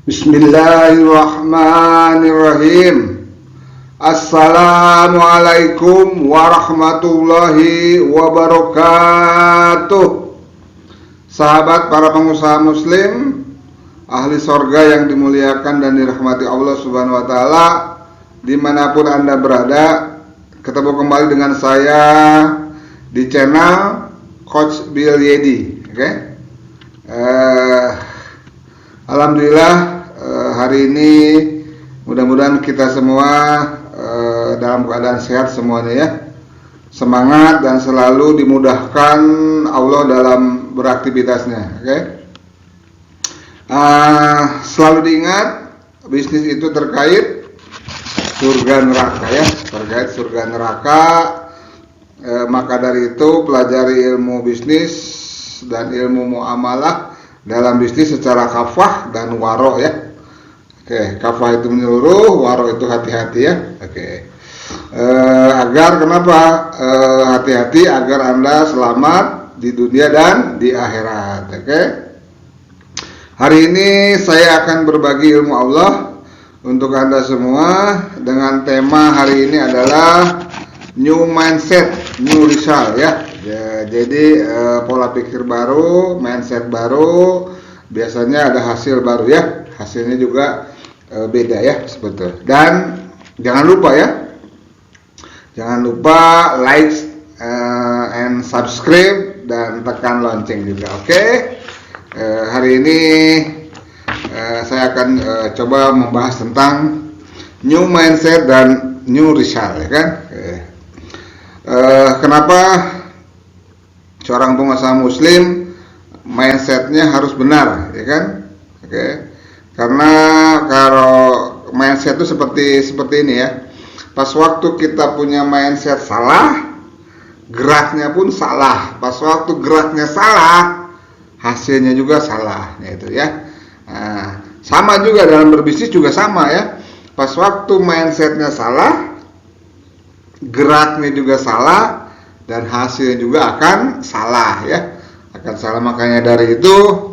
Bismillahirrahmanirrahim. Assalamualaikum warahmatullahi wabarakatuh. Sahabat para pengusaha muslim, ahli sorga yang dimuliakan dan dirahmati Allah subhanahu wa ta'ala, dimanapun Anda berada, ketemu kembali dengan saya di channel Coach Bill Yedi. Alhamdulillah, hari ini mudah-mudahan kita semua dalam keadaan sehat semuanya ya, semangat dan selalu dimudahkan Allah dalam beraktivitasnya. Selalu diingat, bisnis itu terkait surga neraka ya, terkait surga neraka. Maka dari itu pelajari ilmu bisnis dan ilmu muamalah dalam bisnis secara kafah dan waro ya. Kafah itu menyeluruh, waro itu hati-hati ya. Agar kenapa hati-hati? Agar Anda selamat di dunia dan di akhirat. Hari ini saya akan berbagi ilmu Allah untuk Anda semua dengan tema hari ini adalah new mindset, new result ya. Jadi pola pikir baru, mindset baru, biasanya ada hasil baru ya. Hasilnya juga beda ya sebetulnya. Dan jangan lupa ya, jangan lupa like and subscribe dan tekan lonceng juga. Hari ini saya akan coba membahas tentang new mindset dan new result ya kan. Kenapa seorang pengusaha muslim mindsetnya harus benar ya kan? Karena kalau mindset itu seperti ini ya, pas waktu kita punya mindset salah, geraknya pun salah. Pas waktu geraknya salah, hasilnya juga salah, itu ya. Sama juga dalam berbisnis juga sama ya. Pas waktu mindsetnya salah, geraknya juga salah, dan hasilnya juga akan salah ya, akan salah. Makanya dari itu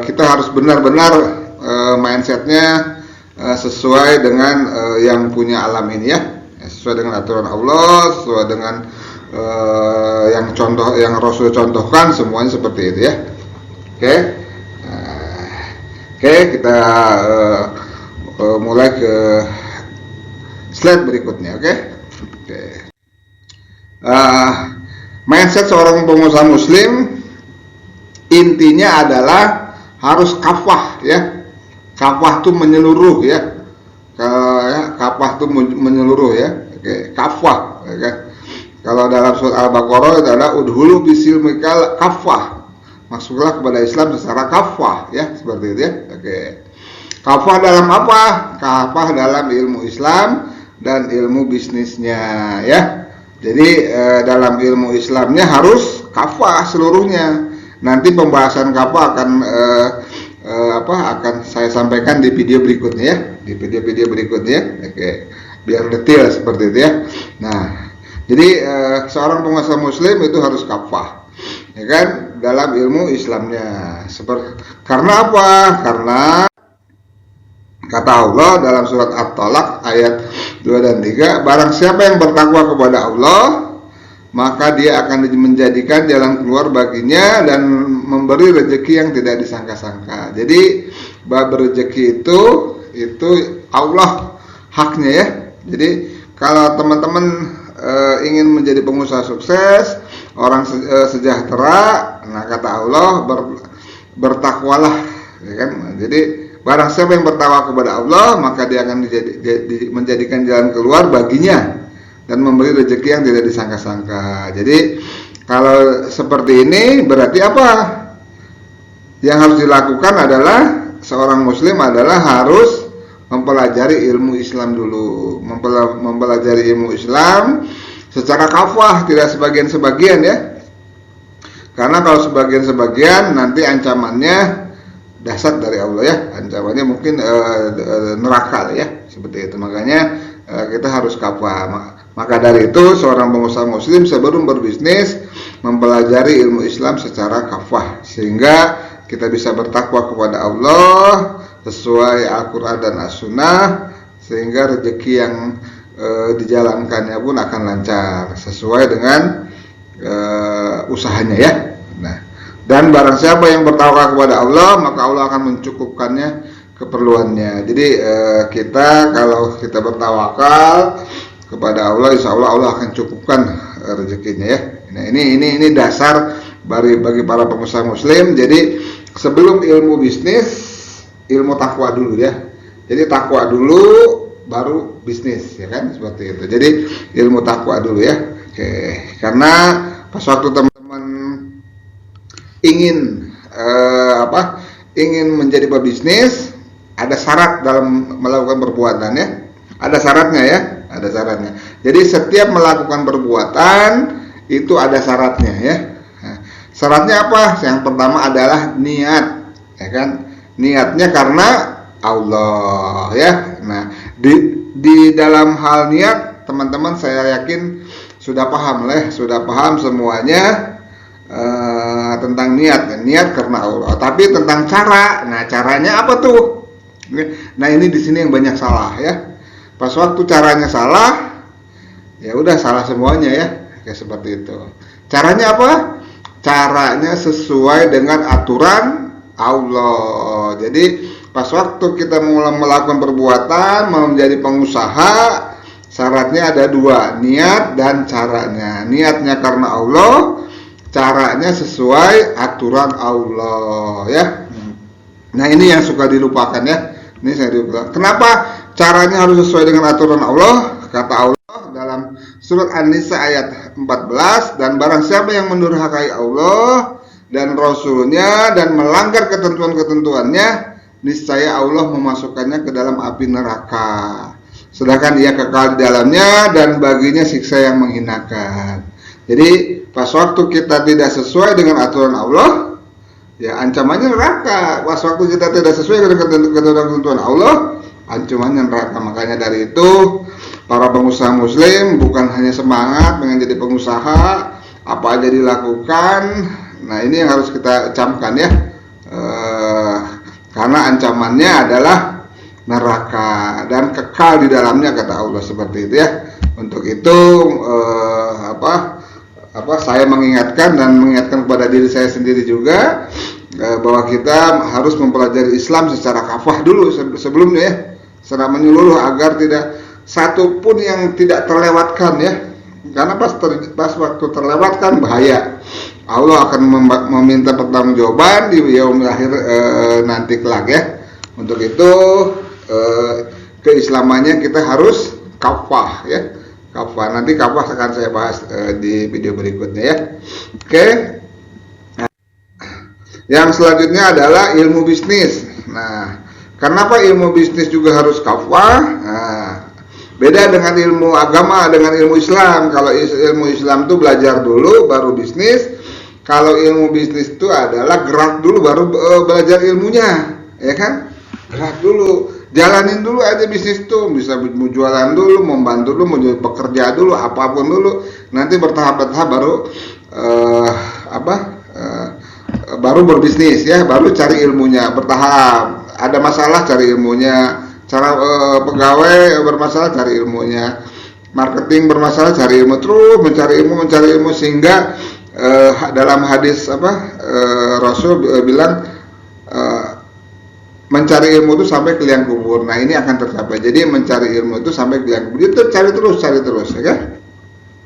kita harus benar-benar mindsetnya sesuai dengan yang punya alam ini ya, sesuai dengan aturan Allah, sesuai dengan yang Rasul contohkan, semuanya seperti itu ya. Kita mulai ke slide berikutnya. Mindset seorang pengusaha muslim intinya adalah harus kafah ya. Kafah itu menyeluruh ya. Kafah itu menyeluruh ya. Kafah Kalau dalam surat Al-Baqarah itu adalah udhulu bisilmikal kafah, masuklah kepada Islam secara kafah ya, seperti itu ya. Kafah dalam apa? Kafah dalam ilmu Islam dan ilmu bisnisnya ya. Jadi dalam ilmu Islamnya harus kafah seluruhnya. Nanti pembahasan kafah akan saya sampaikan di video berikutnya ya, di video-video berikutnya. Biar detail seperti itu ya. Nah, jadi seorang pengusaha muslim itu harus kafah ya kan, dalam ilmu Islamnya. Karena apa? Karena kata Allah dalam surat At-Talaq ayat 2 dan 3, barang siapa yang bertakwa kepada Allah, maka dia akan menjadikan jalan keluar baginya dan memberi rezeki yang tidak disangka-sangka. Jadi bab rezeki itu Allah haknya ya. Jadi kalau teman-teman ingin menjadi pengusaha sukses, orang sejahtera, nah kata Allah bertakwalah ya kan. Jadi barang siapa yang bertakwa kepada Allah, maka dia akan menjadikan jalan keluar baginya dan memberi rezeki yang tidak disangka-sangka. Jadi kalau seperti ini berarti apa? Yang harus dilakukan adalah seorang muslim adalah harus mempelajari ilmu Islam dulu, mempelajari ilmu Islam secara kafah, tidak sebagian-sebagian ya. Karena kalau sebagian-sebagian nanti ancamannya dahsyat dari Allah ya, ancamannya mungkin neraka ya, seperti itu. Makanya kita harus kafah. Maka dari itu seorang pengusaha muslim sebelum berbisnis mempelajari ilmu Islam secara kafah, sehingga kita bisa bertakwa kepada Allah sesuai Al-Quran dan As-Sunnah, sehingga rezeki yang dijalankannya pun akan lancar sesuai dengan usahanya ya. Nah, dan barang siapa yang bertawakal kepada Allah, maka Allah akan mencukupkannya keperluannya. Jadi kita kalau kita bertawakal kepada Allah, insya Allah Allah akan cukupkan rezekinya ya. Nah, ini dasar bagi para pengusaha muslim. Jadi sebelum ilmu bisnis, ilmu takwa dulu ya. Jadi takwa dulu baru bisnis ya kan, seperti itu. Jadi ilmu takwa dulu ya. Oke, karena pas waktu teman-teman ingin ingin menjadi pebisnis, ada syarat dalam melakukan perbuatan ya. Ada syaratnya ya, ada syaratnya. Jadi setiap melakukan perbuatan itu ada syaratnya ya. Nah, syaratnya apa? Yang pertama adalah niat, ya kan? Niatnya karena Allah ya. Nah, di dalam hal niat, teman-teman saya yakin sudah paham semuanya tentang niat karena Allah. Tapi tentang cara, nah caranya apa tuh? Nah, ini di sini yang banyak salah ya. Pas waktu caranya salah, ya udah salah semuanya ya. Kayak seperti itu. Caranya apa? Caranya sesuai dengan aturan Allah. Jadi pas waktu kita melakukan perbuatan, mau menjadi pengusaha, syaratnya ada dua, niat dan caranya. Niatnya karena Allah, caranya sesuai aturan Allah ya. Nah, ini yang suka dilupakan ya. Ini saya dilupakan. Kenapa caranya harus sesuai dengan aturan Allah? Kata Allah dalam surat An-Nisa ayat 14, dan barang siapa yang mendurhakai Allah dan Rasulnya dan melanggar ketentuan-ketentuannya, niscaya Allah memasukkannya ke dalam api neraka, sedangkan ia kekal di dalamnya dan baginya siksa yang menghinakan. Jadi pas waktu kita tidak sesuai dengan aturan Allah, ya ancamannya neraka. Pas waktu kita tidak sesuai dengan ketentuan Allah, ancamannya neraka. Makanya dari itu para pengusaha muslim bukan hanya semangat pengen jadi pengusaha, apa aja dilakukan. Nah, ini yang harus kita camkan ya. Karena ancamannya adalah neraka dan kekal di dalamnya, kata Allah seperti itu ya. Untuk itu saya mengingatkan kepada diri saya sendiri juga bahwa kita harus mempelajari Islam secara kafah dulu sebelumnya ya, secara menyeluruh, agar tidak satu pun yang tidak terlewatkan ya. Karena pas waktu terlewatkan bahaya. Allah akan meminta pertanggungjawaban di yaumil akhir nanti kelak ya. Untuk itu keislamannya kita harus kafah ya. Kafah, nanti kafah akan saya bahas di video berikutnya ya. Oke. Yang selanjutnya adalah ilmu bisnis. Nah, kenapa ilmu bisnis juga harus kafah? Nah, beda dengan ilmu agama, dengan ilmu Islam. Kalau ilmu Islam itu belajar dulu baru bisnis. Kalau ilmu bisnis itu adalah gerak dulu baru belajar ilmunya, ya kan? Gerak dulu, jalanin dulu aja bisnis itu. Bisa mau jualan dulu, mau bantu dulu, mau jadi pekerja dulu, apapun dulu. Nanti bertahap-tahap baru berbisnis ya, baru cari ilmunya bertahap. Ada masalah cari ilmunya, cara pegawai bermasalah cari ilmunya, marketing bermasalah cari ilmu, terus mencari ilmu sehingga dalam hadis Rasul bilang mencari ilmu itu sampai ke liang kubur. Nah, ini akan tercapai. Jadi mencari ilmu itu sampai ke liang kubur. Itu cari terus ya kan?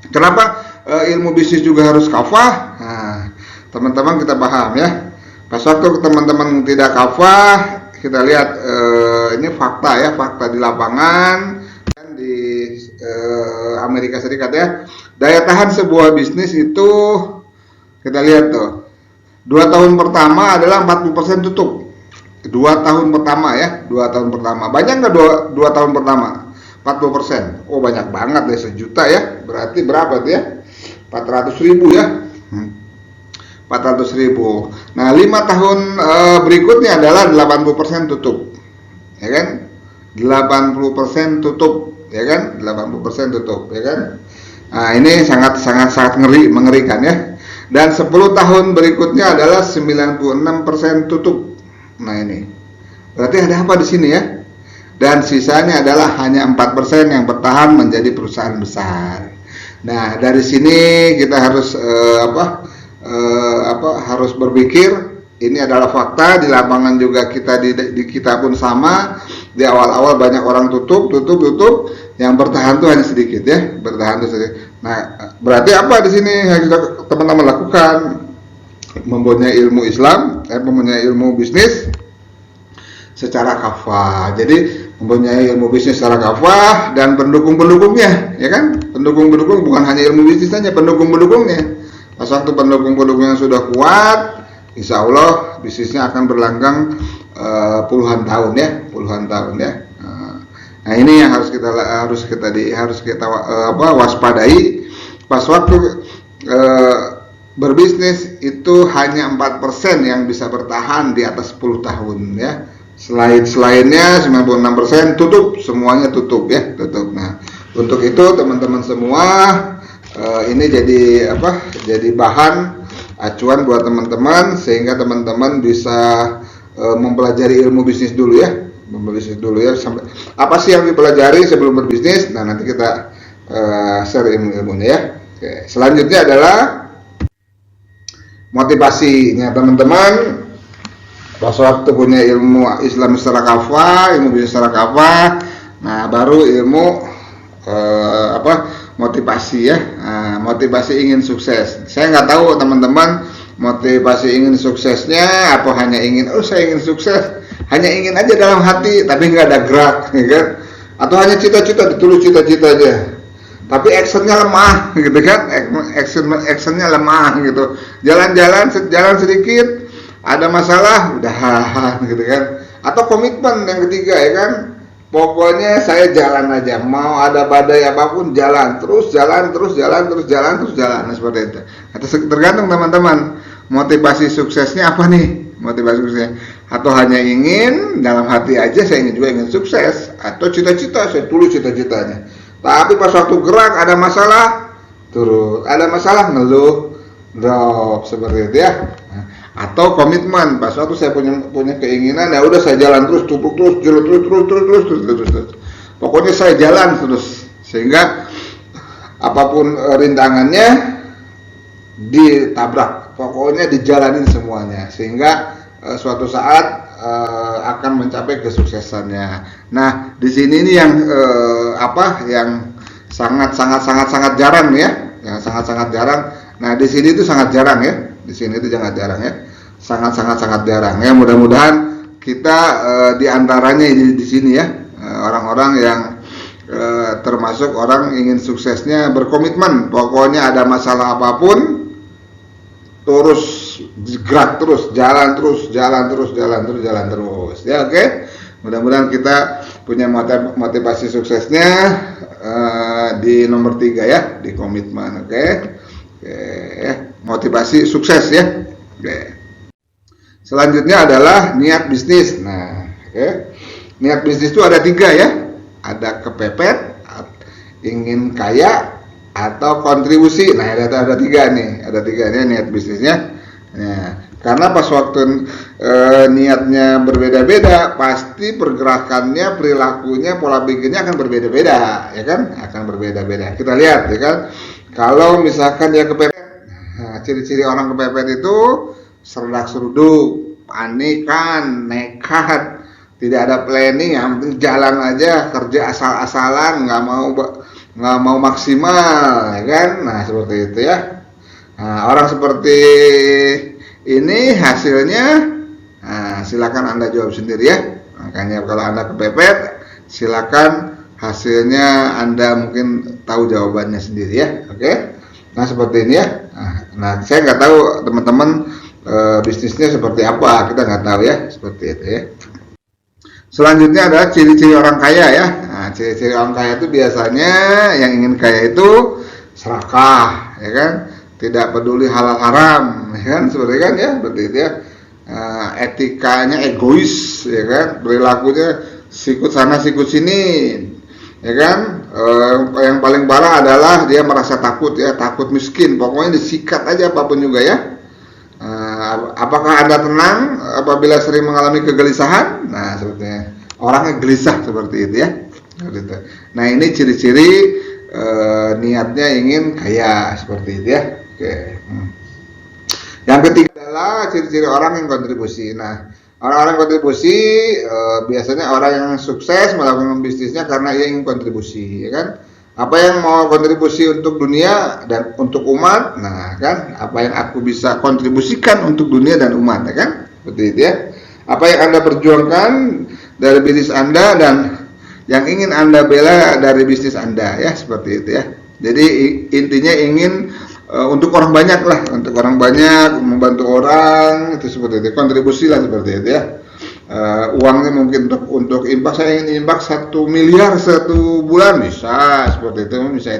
Kenapa ilmu bisnis juga harus kafah? Nah, teman-teman kita paham ya. Pas waktu teman-teman tidak kafah, kita lihat ini fakta di lapangan dan di Amerika Serikat ya. Daya tahan sebuah bisnis itu kita lihat tuh, 2 tahun pertama adalah 40% tutup. 2 tahun pertama ya, 2 tahun pertama. Banyak nggak 2 tahun pertama? 40%. Oh, banyak banget ya, 1 juta ya. Berarti berapa tuh ya? 400.000 ya. 400.000. Nah, 5 tahun berikutnya adalah 80% tutup. Ya kan? 80% tutup, ya kan? 80% tutup, ya kan? Nah, ini sangat mengerikan ya. Dan 10 tahun berikutnya adalah 96% tutup. Nah ini, berarti ada apa di sini ya? Dan sisanya adalah hanya 4% yang bertahan menjadi perusahaan besar. Nah dari sini kita harus harus berpikir. Ini adalah fakta, di lapangan juga kita di kita pun sama. Di awal-awal banyak orang tutup, yang bertahan tuh hanya sedikit ya, bertahan tuh sedikit. Nah, berarti apa di sini yang teman-teman lakukan? Mempunyai ilmu Islam, mempunyai ilmu bisnis secara kafah. Jadi mempunyai ilmu bisnis secara kafah dan pendukung-pendukungnya, ya kan? Pendukung-pendukung bukan hanya ilmu bisnis saja, pendukung-pendukungnya. Pas waktu pendukung-pendukungnya sudah kuat, insya Allah bisnisnya akan berlanggang puluhan tahun ya. Nah ini yang harus kita waspadai. Pas waktu berbisnis itu hanya 4% yang bisa bertahan di atas 10 tahun ya. Selainnya 96% tutup, semuanya tutup ya, tutup. Nah, untuk itu teman-teman semua ini jadi bahan acuan buat teman-teman sehingga teman-teman bisa mempelajari ilmu bisnis dulu ya. Sampai apa sih yang dipelajari sebelum berbisnis? Nah, nanti kita share ilmu-ilmunya ya. Oke, selanjutnya adalah motivasinya teman-teman. Pas waktu punya ilmu Islam secara kafah, ilmu bisnis secara kafah, nah baru ilmu motivasi ya. Nah, motivasi ingin sukses. Saya nggak tahu teman-teman motivasi ingin suksesnya apa hanya ingin saya ingin sukses, hanya ingin aja dalam hati tapi nggak ada gerak ya kan? Atau hanya cita-cita, ditulis cita-cita aja tapi actionnya lemah gitu kan, actionnya lemah gitu, jalan sedikit ada masalah udahan gitu kan. Atau komitmen yang ketiga ya kan, pokoknya saya jalan aja, mau ada badai apapun jalan terus. Nah, seperti itu. Atau tergantung teman-teman motivasi suksesnya apa nih, motivasi suksesnya. Atau hanya ingin dalam hati aja, saya ingin juga ingin sukses. Atau cita-cita, saya tulis cita-citanya. Tapi pas waktu gerak ada masalah, turun. Ada masalah ngeluh, drop seperti itu ya. Atau komitmen, pas waktu saya punya keinginan ya udah saya jalan terus. Pokoknya saya jalan terus sehingga apapun rintangannya ditabrak, pokoknya dijalanin semuanya sehingga suatu saat akan mencapai kesuksesannya. Nah, di sini ini yang yang sangat jarang ya, yang sangat jarang. Nah, di sini itu sangat jarang ya. Di sini itu sangat jarang ya, sangat jarang ya. Mudah-mudahan kita diantaranya di sini ya, orang-orang yang termasuk orang ingin suksesnya berkomitmen. Pokoknya ada masalah apapun, terus gerak terus, jalan terus ya. Oke. Mudah-mudahan kita punya motivasi suksesnya di nomor 3 ya, di komitmen. Oke. Motivasi sukses ya. Oke. Selanjutnya adalah niat bisnis. Nah, niat bisnis itu ada 3 ya. Ada kepepet, ingin kaya, atau kontribusi. Nah, ada 3 nih. Ada 3 nih niat bisnisnya. Nah, karena pas waktu niatnya berbeda-beda, pasti pergerakannya, perilakunya, pola pikirnya akan berbeda-beda, ya kan? Akan berbeda-beda. Kita lihat ya kan. Kalau misalkan dia kepepet, nah, ciri-ciri orang kepepet itu serdak-seruduk, panikan, nekat, tidak ada planning, yang penting jalan aja, kerja asal-asalan, nggak mau maksimal, ya kan? Nah, seperti itu ya. Nah, orang seperti ini hasilnya, silakan Anda jawab sendiri ya. Makanya kalau Anda kepepet, silakan hasilnya Anda mungkin tahu jawabannya sendiri ya. Oke. Nah, seperti ini ya. Nah, saya nggak tahu teman-teman bisnisnya seperti apa, kita nggak tahu ya, seperti itu ya. Selanjutnya adalah ciri-ciri orang kaya ya. Nah, ciri-ciri orang kaya itu biasanya yang ingin kaya itu serakah, ya kan? Tidak peduli halal haram, ya kan? Seperti kan ya, seperti itu ya. Etikanya egois, ya kan? Perilakunya sikut sana sikut sini. ya kan? Yang paling parah adalah dia merasa takut ya, takut miskin, pokoknya disikat aja apapun juga ya. Apakah Anda tenang apabila sering mengalami kegelisahan? Nah, sebetulnya orangnya gelisah seperti itu ya. Nah, ini ciri-ciri niatnya ingin kaya seperti itu ya. Oke. Yang ketiga adalah ciri-ciri orang yang kontribusi. Nah, orang-orang kontribusi biasanya orang yang sukses melakukan bisnisnya karena ia ingin kontribusi, ya kan? Apa yang mau kontribusi untuk dunia dan untuk umat, nah kan? Apa yang aku bisa kontribusikan untuk dunia dan umat, ya kan? Seperti itu ya. Apa yang Anda perjuangkan dari bisnis Anda dan yang ingin Anda bela dari bisnis Anda, ya seperti itu ya. Jadi intinya ingin untuk orang banyak lah, untuk orang banyak, membantu orang, itu seperti itu, kontribusi lah seperti itu ya. Uangnya mungkin untuk infak, saya ingin infak 1 miliar 1 bulan, bisa seperti itu, bisa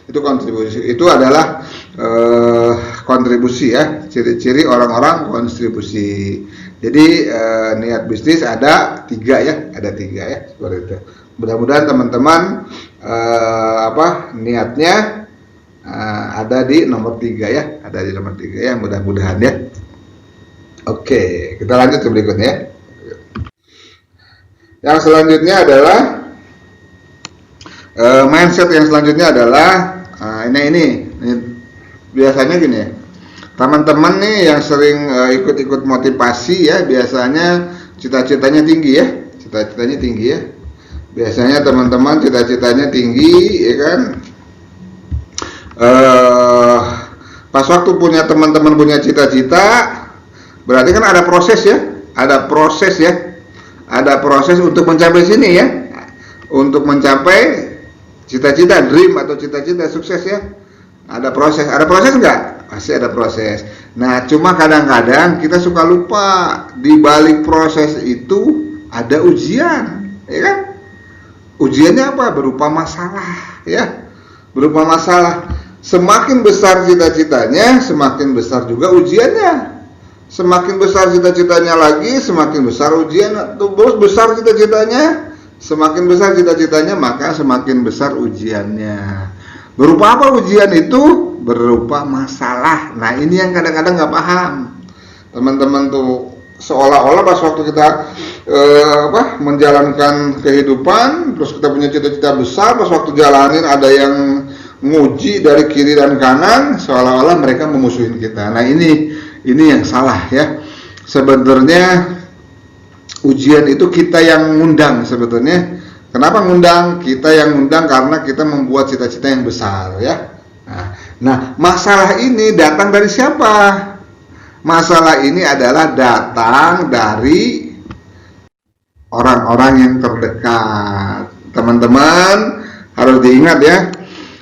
itu kontribusi, itu adalah kontribusi ya, ciri-ciri orang-orang kontribusi. Jadi niat bisnis ada 3 ya, seperti itu. Mudah-mudahan teman-teman niatnya ada di nomor 3 ya, mudah-mudahan ya. Oke, kita lanjut ke berikutnya ya. Yang selanjutnya adalah mindset yang selanjutnya adalah ini biasanya gini ya, teman-teman nih yang sering ikut-ikut motivasi ya, biasanya cita-citanya tinggi ya, biasanya teman-teman cita-citanya tinggi ya kan. Pas waktu teman-teman punya cita-cita, berarti kan ada proses untuk mencapai sini ya, untuk mencapai cita-cita, dream atau cita-cita sukses ya. Ada proses nggak? Pasti ada proses. Nah, cuma kadang-kadang kita suka lupa di balik proses itu ada ujian, ya kan? Ujiannya apa? Berupa masalah, ya. Berupa masalah. Semakin besar cita-citanya, semakin besar juga ujiannya. Semakin besar cita-citanya lagi, semakin besar ujian. Terus besar cita-citanya, semakin besar cita-citanya, maka semakin besar ujiannya. Berupa apa ujian itu? Berupa masalah. Nah, ini yang kadang-kadang nggak paham teman-teman tuh, seolah-olah pas waktu kita menjalankan kehidupan, terus kita punya cita-cita besar, pas waktu jalanin ada yang nguji dari kiri dan kanan, seolah-olah mereka memusuhin kita. Nah, ini yang salah ya. Sebenarnya ujian itu kita yang ngundang sebetulnya. Kenapa ngundang? Kita yang ngundang karena kita membuat cita-cita yang besar ya. Nah, masalah ini datang dari siapa? Masalah ini adalah datang dari orang-orang yang terdekat. Teman-teman harus diingat ya.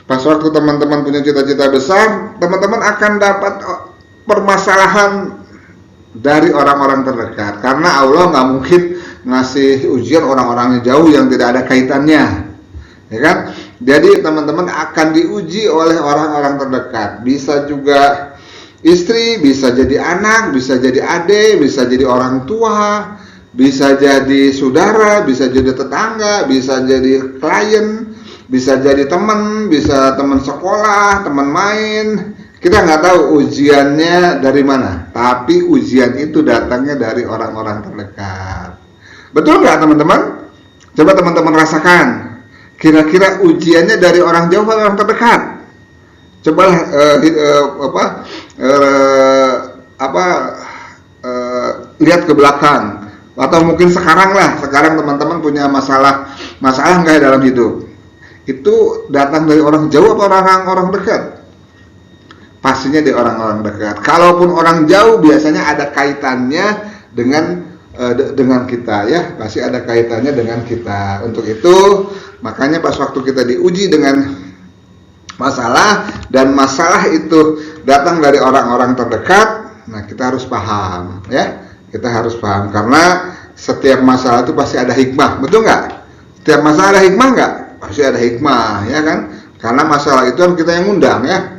Pas waktu teman-teman punya cita-cita besar, teman-teman akan dapat permasalahan dari orang-orang terdekat, karena Allah nggak mungkin ngasih ujian orang-orang yang jauh yang tidak ada kaitannya, ya kan? Jadi teman-teman akan diuji oleh orang-orang terdekat. Bisa juga istri, bisa jadi anak, bisa jadi adik, bisa jadi orang tua, bisa jadi saudara, bisa jadi tetangga, bisa jadi klien, bisa jadi teman, bisa teman sekolah, teman main. Kita nggak tahu ujiannya dari mana, tapi ujian itu datangnya dari orang-orang terdekat. Betul nggak teman-teman? Coba teman-teman rasakan. Kira-kira ujiannya dari orang jauh atau orang terdekat? Coba lihat ke belakang, atau mungkin sekarang lah. Sekarang teman-teman punya masalah nggak dalam hidup? Itu datang dari orang jauh atau orang dekat? Pastinya di orang-orang dekat. Kalaupun orang jauh biasanya ada kaitannya dengan kita ya, pasti ada kaitannya dengan kita. Untuk itu makanya pas waktu kita diuji dengan masalah, dan masalah itu datang dari orang-orang terdekat, nah kita harus paham ya, karena setiap masalah itu pasti ada hikmah, betul nggak? Setiap masalah ada hikmah nggak? Pasti ada hikmah ya kan, karena masalah itu kan kita yang ngundang ya.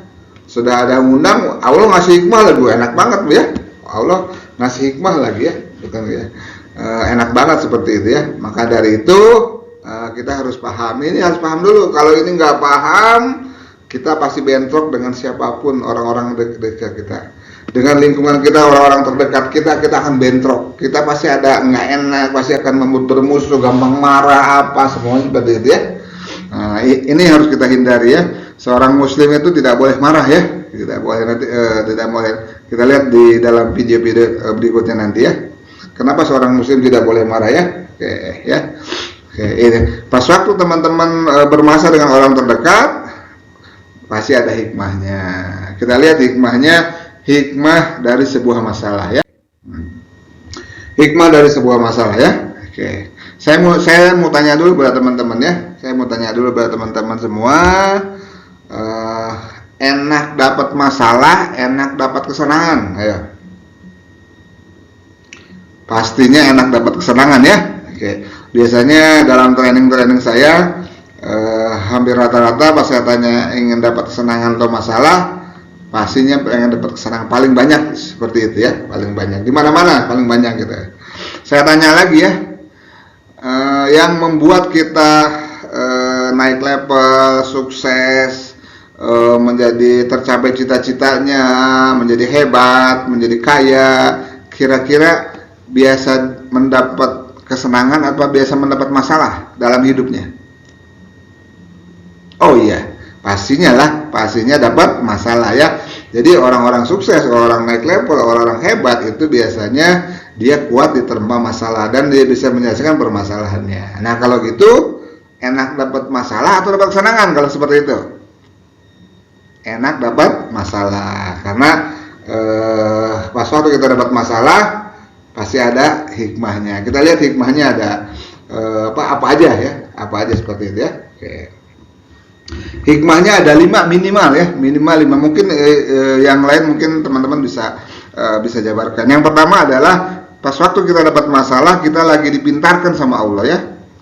Sudah ada yang ngundang, Allah ngasih hikmah lagi, enak banget ya. Allah ngasih hikmah lagi ya, bukan ya. Enak banget seperti itu ya. Maka dari itu kita harus paham. Ini harus paham dulu. Kalau ini nggak paham, kita pasti bentrok dengan siapapun orang-orang dekat kita. Dengan lingkungan kita, orang-orang terdekat kita akan bentrok. Kita pasti ada nggak enak, pasti akan bermusuh, gampang marah, apa semuanya seperti itu ya. Nah, ini harus kita hindari ya. Seorang muslim itu tidak boleh marah ya. Tidak boleh nanti tidak boleh. Kita lihat di dalam video-video berikutnya nanti ya. Kenapa seorang muslim tidak boleh marah ya? Oke ya. Oke, ini. Pas waktu teman-teman bermasalah dengan orang terdekat, pasti ada hikmahnya. Kita lihat hikmahnya, hikmah dari sebuah masalah ya. Hikmah dari sebuah masalah ya. Oke. Saya mau tanya dulu pada teman-teman ya. Saya mau tanya dulu pada teman-teman semua. Enak dapat masalah, enak dapat kesenangan. Ayo. Pastinya enak dapat kesenangan ya. Oke. Biasanya dalam training saya hampir rata-rata pas saya tanya ingin dapat kesenangan atau masalah, pastinya pengen dapat kesenangan paling banyak seperti itu ya, paling banyak. Di mana-mana paling banyak gitu. Saya tanya lagi ya. Yang membuat kita naik level, sukses, menjadi tercapai cita-citanya, menjadi hebat, menjadi kaya, kira-kira biasa mendapat kesenangan atau biasa mendapat masalah dalam hidupnya? Oh iya, pastinya dapat masalah ya. Jadi orang-orang sukses, orang naik level, orang-orang hebat itu biasanya dia kuat diterima masalah dan dia bisa menyelesaikan permasalahannya. Nah kalau gitu enak dapat masalah atau dapat kesenangan kalau seperti itu? Enak dapat masalah karena pas waktu kita dapat masalah pasti ada hikmahnya. Kita lihat hikmahnya ada apa aja ya, apa aja seperti itu ya. Oke. Hikmahnya ada 5 minimal ya, minimal 5. Mungkin yang lain mungkin teman-teman bisa jabarkan. Yang pertama adalah pas waktu kita dapat masalah kita lagi dipintarkan sama Allah ya.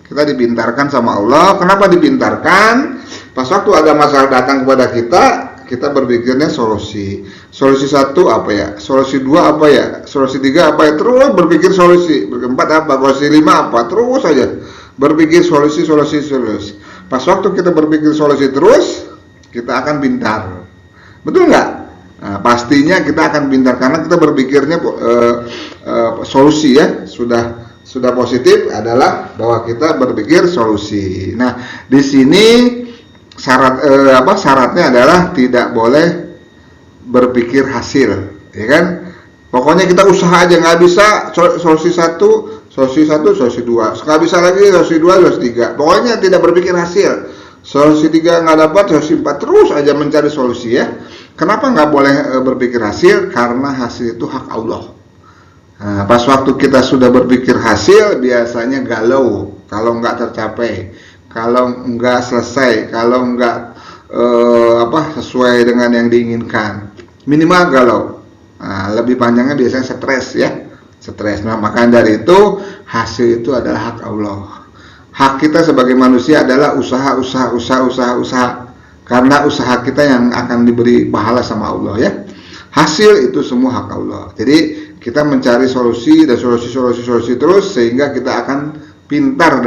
Kita dipintarkan sama Allah. Kenapa dipintarkan? Pas waktu ada masalah datang kepada kita berpikirnya solusi. Solusi 1 apa ya? Solusi 2 apa ya? Solusi 3 apa ya? Terus berpikir solusi. Berkeempat apa? Solusi 5 apa? Terus saja berpikir solusi. Pas waktu kita berpikir solusi terus, kita akan pintar. Betul nggak? Nah, pastinya kita akan pintar karena kita berpikirnya solusi ya. Sudah positif adalah bahwa kita berpikir solusi. Nah, di sini syaratnya adalah tidak boleh berpikir hasil, ya kan? Pokoknya kita usaha aja, nggak bisa solusi 1, solusi 2, nggak bisa lagi solusi 2, solusi 3. Pokoknya tidak berpikir hasil. Solusi 3 nggak dapat, solusi 4 terus aja mencari solusi ya. Kenapa nggak boleh berpikir hasil? Karena hasil itu hak Allah. Nah, pas waktu kita sudah berpikir hasil, biasanya galau kalau nggak tercapai, kalau nggak selesai, kalau nggak sesuai dengan yang diinginkan, minimal galau. Nah, lebih panjangnya biasanya stres ya, stres. Nah, makanya dari itu hasil itu adalah hak Allah. Hak kita sebagai manusia adalah usaha. Karena usaha kita yang akan diberi pahala sama Allah ya. Hasil itu semua hak Allah. Jadi kita mencari solusi dan solusi terus sehingga kita akan pintar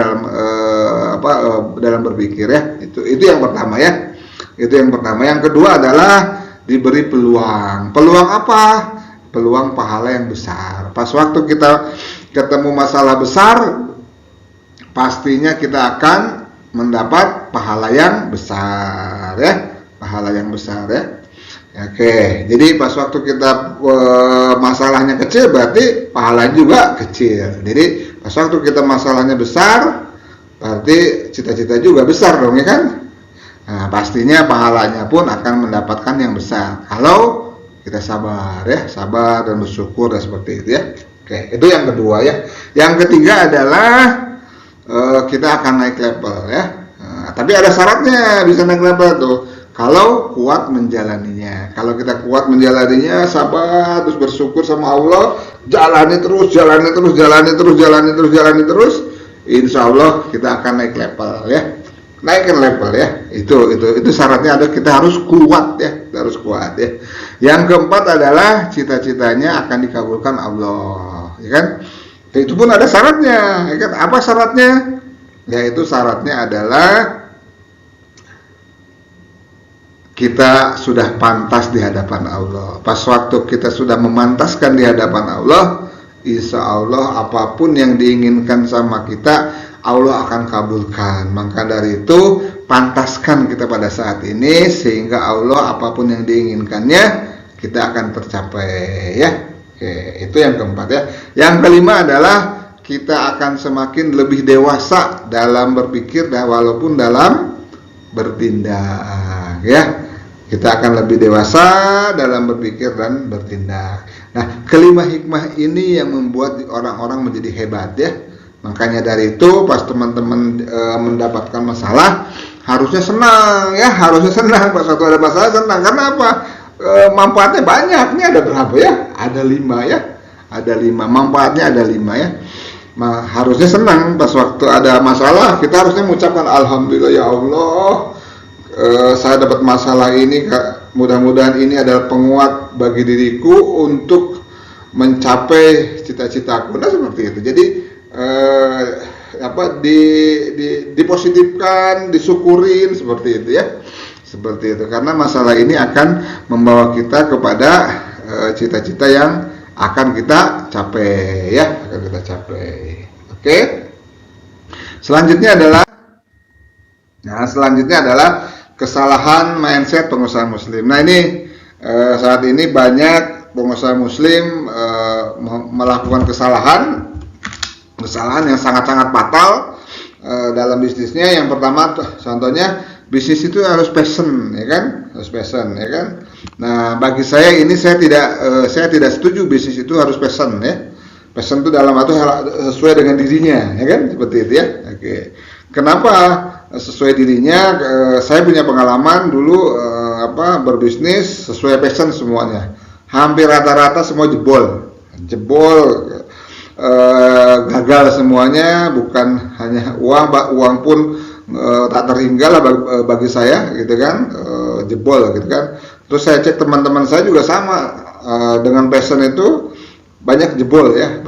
dalam berpikir ya. Itu yang pertama ya. Itu yang pertama. Yang kedua adalah diberi peluang. Peluang apa? Peluang pahala yang besar. Pas waktu kita ketemu masalah besar, pastinya kita akan mendapat pahala yang besar ya. Pahala yang besar ya. Oke, jadi pas waktu kita masalahnya kecil berarti pahalanya juga kecil. Jadi pas waktu kita masalahnya besar berarti cita-cita juga besar dong ya kan. Nah, pastinya pahalanya pun akan mendapatkan yang besar kalau kita sabar ya, sabar dan bersyukur dan seperti itu ya. Oke, itu yang kedua ya. Yang ketiga adalah kita akan naik level ya. Nah, tapi ada syaratnya bisa naik level tuh. Kalau kuat menjalaninya. Kalau kita kuat menjalaninya, sabar terus bersyukur sama Allah, jalani terus, insya Allah kita akan naik level ya. Naikkan level ya. Itu syaratnya ada, kita harus kuat ya, kita harus kuat ya. Yang keempat adalah cita-citanya akan dikabulkan Allah, ya kan? Itu pun ada syaratnya, ya kan? Apa syaratnya? yaitu syaratnya adalah kita sudah pantas di hadapan Allah. Pas waktu kita sudah memantaskan di hadapan Allah, insya Allah apapun yang diinginkan sama kita, Allah akan kabulkan. Maka dari itu, pantaskan kita pada saat ini, sehingga Allah apapun yang diinginkannya, kita akan tercapai ya. Oke, itu yang keempat ya. Yang kelima adalah kita akan semakin lebih dewasa dalam berpikir dan walaupun dalam bertindak ya. Kita akan lebih dewasa dalam berpikir dan bertindak. Nah, kelima hikmah ini yang membuat orang-orang menjadi hebat ya. Makanya dari itu pas teman-teman mendapatkan masalah, harusnya senang ya, harusnya senang. Pas waktu ada masalah senang. Karena apa? Manfaatnya banyak. Ini ada berapa ya? Ada 5 ya. Ada 5. Manfaatnya ada 5 ya. Harusnya senang pas waktu ada masalah. Kita harusnya mengucapkan alhamdulillah ya Allah. Saya dapat masalah ini, mudah-mudahan ini adalah penguat bagi diriku untuk mencapai cita-citaku. Nah seperti itu. Jadi dipositifkan, disyukurin seperti itu ya. Seperti itu, karena masalah ini akan membawa kita kepada cita-cita yang akan kita capai ya, akan kita capai. Oke. Selanjutnya adalah kesalahan mindset pengusaha muslim. Nah ini saat ini banyak pengusaha muslim melakukan kesalahan yang sangat-sangat fatal dalam bisnisnya. Yang pertama contohnya, bisnis itu harus passion ya kan, harus passion ya kan. Nah bagi saya ini saya tidak setuju bisnis itu harus passion ya. Passion itu dalam arti sesuai dengan dirinya ya kan, seperti itu ya. Oke. Kenapa sesuai dirinya? Saya punya pengalaman dulu berbisnis sesuai passion semuanya. Hampir rata-rata semua jebol, gagal semuanya. Bukan hanya uang pun tak terhingga lah bagi saya gitu kan, jebol gitu kan. Terus saya cek teman-teman saya juga sama, dengan passion itu banyak jebol ya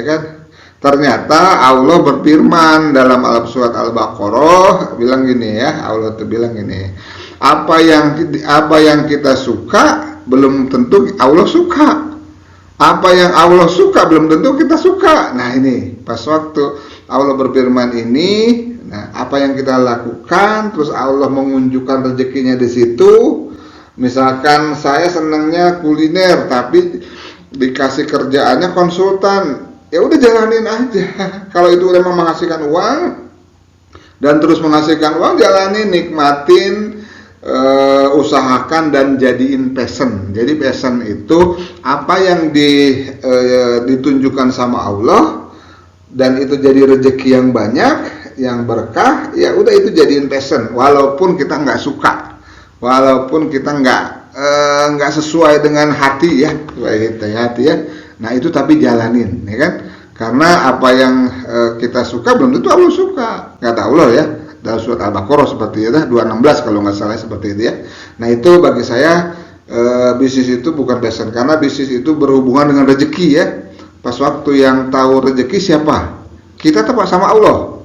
kan. Ternyata Allah berfirman dalam surat Al-Baqarah bilang gini ya, Allah tuh bilang gini, apa yang kita suka belum tentu Allah suka. Apa yang Allah suka belum tentu kita suka. Nah ini pas waktu Allah berfirman ini, nah apa yang kita lakukan, terus Allah mengunjukkan rezekinya di situ. Misalkan saya senangnya kuliner, tapi dikasih kerjaannya konsultan, ya udah jalanin aja. Kalau itu memang menghasilkan uang dan terus menghasilkan uang, jalanin, nikmatin, usahakan dan jadiin passion. Jadi passion itu apa yang ditunjukkan sama Allah dan itu jadi rezeki yang banyak, yang berkah, ya udah itu jadiin passion. Walaupun kita nggak suka, walaupun kita nggak sesuai dengan hati ya, ya. Nah itu tapi jalanin ya kan, karena apa yang kita suka belum tentu Allah suka, kata Allah ya dalam surat Al-Baqarah seperti itu 216 kalau nggak salah seperti itu ya. Nah itu bagi saya bisnis itu bukan passion, karena bisnis itu berhubungan dengan rezeki ya. Pas waktu yang tahu rezeki siapa? Kita tepat sama Allah.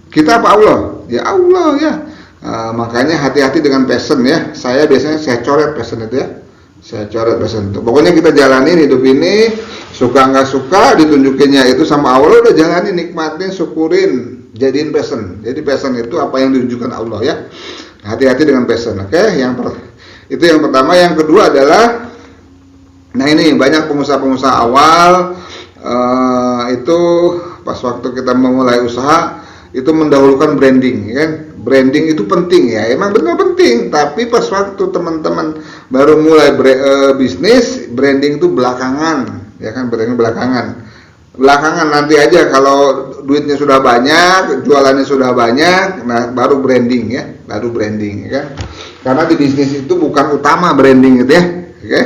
Kita apa Allah? Ya Allah ya. Makanya hati-hati dengan passion ya. Saya biasanya saya coret passion itu ya. Saya coret passion itu. Pokoknya kita jalanin hidup ini, suka nggak suka, ditunjukinnya itu sama Allah, udah jalanin, nikmatin, syukurin, jadiin passion. Jadi passion itu apa yang ditunjukkan Allah ya. Hati-hati dengan passion. Oke, itu yang pertama. Yang kedua adalah, nah ini banyak pengusaha-pengusaha awal itu pas waktu kita memulai usaha itu mendahulukan branding kan. Branding itu penting ya, emang benar penting, tapi pas waktu teman-teman baru mulai bisnis, branding itu belakangan ya kan. Branding belakangan nanti aja kalau duitnya sudah banyak, jualannya sudah banyak, nah baru branding ya, kan. Karena di bisnis itu bukan utama branding itu ya, oke.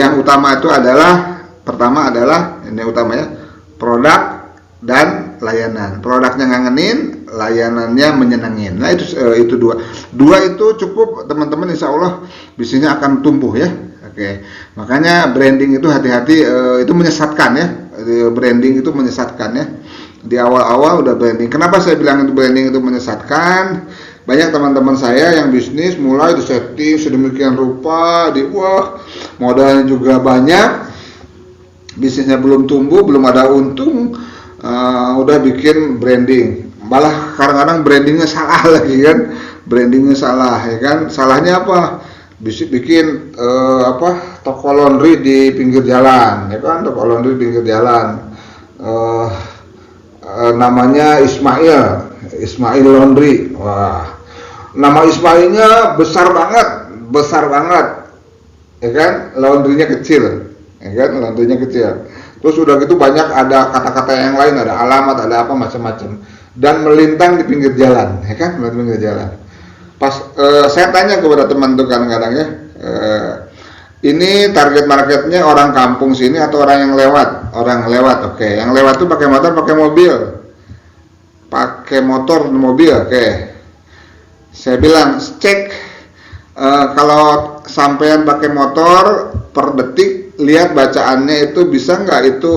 Yang utama itu adalah, pertama adalah ini utamanya produk dan layanan. Produknya ngangenin, layanannya menyenangin. Nah itu dua itu cukup teman-teman, insya Allah bisnisnya akan tumbuh ya. Oke, makanya branding itu hati-hati, itu menyesatkan ya. Branding itu menyesatkan ya. di awal-awal udah branding. Kenapa saya bilang itu branding itu menyesatkan? Banyak teman-teman saya yang bisnis mulai di setting sedemikian rupa, wah modalnya juga banyak, bisnisnya belum tumbuh, belum ada untung, udah bikin branding. Malah kadang-kadang brandingnya salah lagi kan, brandingnya salah ya kan. Salahnya apa? Bikin toko laundry di pinggir jalan ya kan, toko laundry di pinggir jalan, namanya Ismail Laundry. Wah, nama Ismailnya besar banget ya kan, laundrynya kecil ya kan, laundrynya kecil. Terus udah gitu banyak ada kata-kata yang lain, ada alamat, ada apa macam-macam, dan melintang di pinggir jalan ya kan, di pinggir jalan. Pas saya tanya kepada teman tuh kadang-kadang ya, ini target marketnya orang kampung sini atau orang yang lewat? Orang lewat, oke. Yang lewat tuh pakai motor, pakai mobil, oke. Saya bilang cek, kalau sampean pakai motor per detik, lihat bacaannya itu bisa nggak itu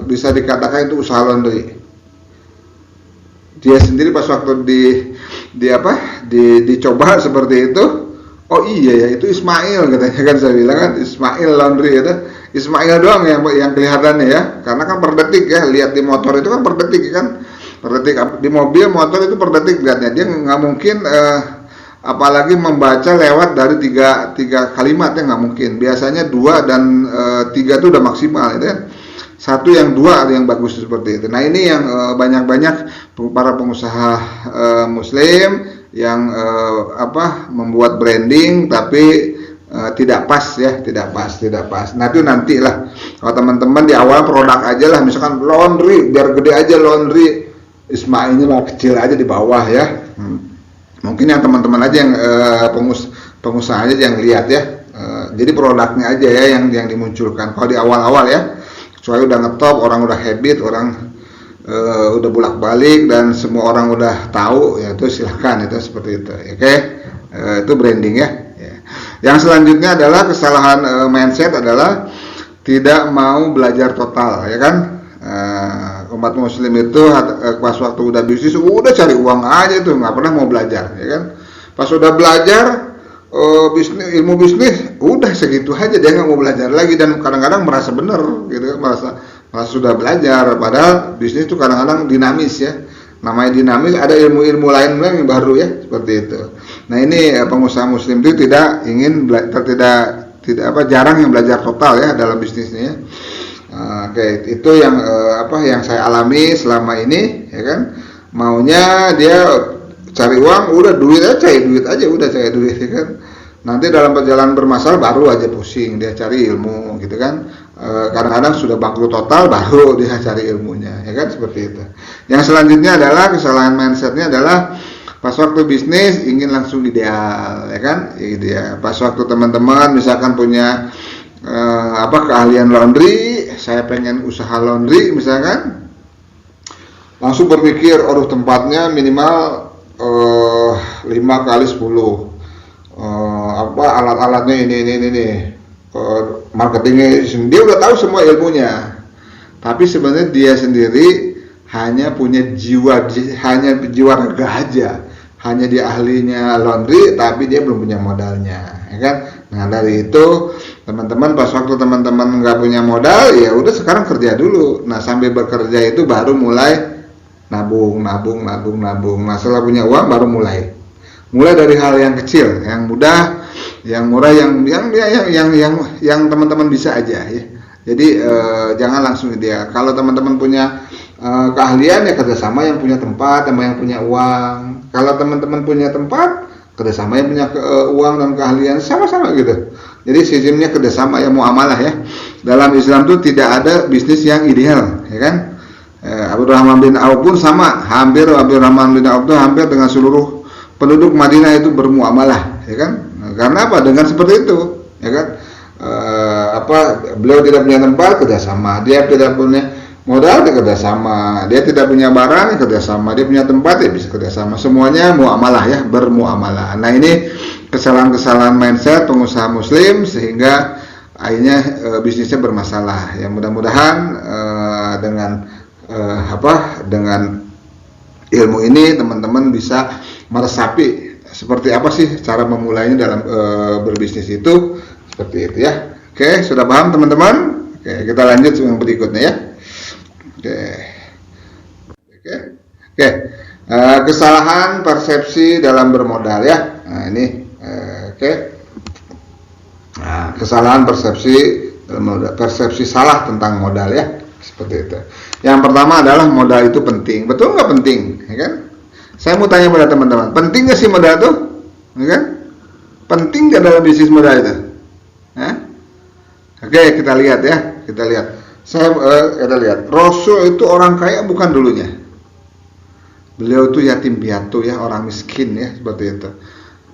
bisa dikatakan itu usaha laundry. Dia sendiri pas waktu dicoba seperti itu, oh iya ya itu Ismail katanya kan, saya bilang kan Ismail Laundry itu Ismail doang yang kelihatannya ya, karena kan per detik ya, lihat di motor itu kan per detik kan, per detik di mobil motor itu per detik lihatnya, dia nggak mungkin apalagi membaca lewat dari tiga kalimat ya, nggak mungkin. Biasanya 2 dan 3 itu udah maksimal itu ya. 1 yang 2 yang bagus seperti itu. Nah ini yang banyak para pengusaha muslim yang membuat branding tapi tidak pas ya, tidak pas. Nah itu nantilah kalau teman-teman di awal produk aja lah, misalkan laundry biar gede aja, laundry Ismailnya lah kecil aja di bawah ya. Mungkin yang teman-teman aja yang pengusaha aja yang lihat ya. Jadi produknya aja ya yang dimunculkan kalau di awal-awal ya. Kecuali udah ngetop, orang udah habit, orang udah bolak-balik dan semua orang udah tahu, ya itu silahkan, itu seperti itu. Oke, itu branding ya. Yang selanjutnya adalah kesalahan mindset adalah tidak mau belajar total, ya kan? Umat muslim itu pas waktu udah bisnis udah cari uang aja tuh, nggak pernah mau belajar, ya kan? Pas udah belajar ilmu bisnis udah segitu aja, dia nggak mau belajar lagi, dan kadang-kadang merasa benar gitu, merasa sudah belajar, padahal bisnis itu kadang-kadang dinamis ya, namanya dinamis, ada ilmu-ilmu lain yang baru ya, seperti itu. Nah ini pengusaha muslim itu tidak ingin jarang yang belajar total ya dalam bisnisnya ya. Oke, itu yang yang saya alami selama ini ya kan, maunya dia cari uang, udah duit aja ya kan. Nanti dalam perjalanan bermasalah baru aja pusing, dia cari ilmu gitu kan. Kadang-kadang sudah bangkrut total baru dia cari ilmunya, ya kan, seperti itu. Yang selanjutnya adalah kesalahan mindsetnya adalah pas waktu bisnis ingin langsung ideal, ya kan, ideal. Pas waktu teman-teman misalkan punya keahlian laundry, saya pengen usaha laundry misalkan, langsung berpikir, aduh tempatnya minimal 5 kali 10, alat-alatnya ini, marketingnya dia udah tahu semua ilmunya, tapi sebenarnya dia sendiri hanya punya jiwa raga aja, hanya dia ahlinya laundry tapi dia belum punya modalnya, ya kan. Nah dari itu teman-teman, pas waktu teman-teman nggak punya modal, ya udah sekarang kerja dulu. Nah sambil bekerja itu baru mulai nabung. Nah setelah punya uang baru mulai dari hal yang kecil, yang mudah, yang murah, yang teman-teman bisa aja ya. Jadi jangan langsung ideal. Kalau teman-teman punya keahlian, ya kerjasama yang punya tempat sama yang punya uang. Kalau teman-teman punya tempat, kerjasama yang punya uang dan keahlian, sama-sama gitu. Jadi sistemnya kerjasama, ya muamalah ya. Dalam Islam itu tidak ada bisnis yang ideal, ya kan. Abdurrahman bin Auf pun sama, Abdurrahman bin Auf itu hampir dengan seluruh penduduk Madinah itu bermuamalah, ya kan. Karena apa? Dengan seperti itu, ya kan. Beliau tidak punya tempat, kerjasama. Dia tidak punya modal, dia kerjasama. Dia tidak punya barang, kerjasama. Dia punya tempat, ya bisa kerjasama. Semuanya muamalah ya, bermuamalah. Nah ini kesalahan-kesalahan mindset pengusaha muslim sehingga akhirnya bisnisnya bermasalah. Ya mudah-mudahan dengan dengan ilmu ini teman-teman bisa meresapi seperti apa sih cara memulainya dalam berbisnis itu, seperti itu ya. Oke, sudah paham teman-teman? Oke, kita lanjut yang berikutnya ya. Oke. Oke. Kesalahan persepsi dalam bermodal ya. Nah, ini oke. Nah, kesalahan persepsi dalam modal, persepsi salah tentang modal ya. Seperti itu. Yang pertama adalah modal itu penting. Betul nggak penting? Ya kan? Saya mau tanya pada teman-teman, penting nggak sih modal itu? Ya kan? Penting nggak dalam bisnis modal itu? Hah? Oke, kita lihat ya. Kita lihat. Kita lihat. Rasul itu orang kaya bukan dulunya. Beliau itu yatim piatu ya, orang miskin ya, seperti itu.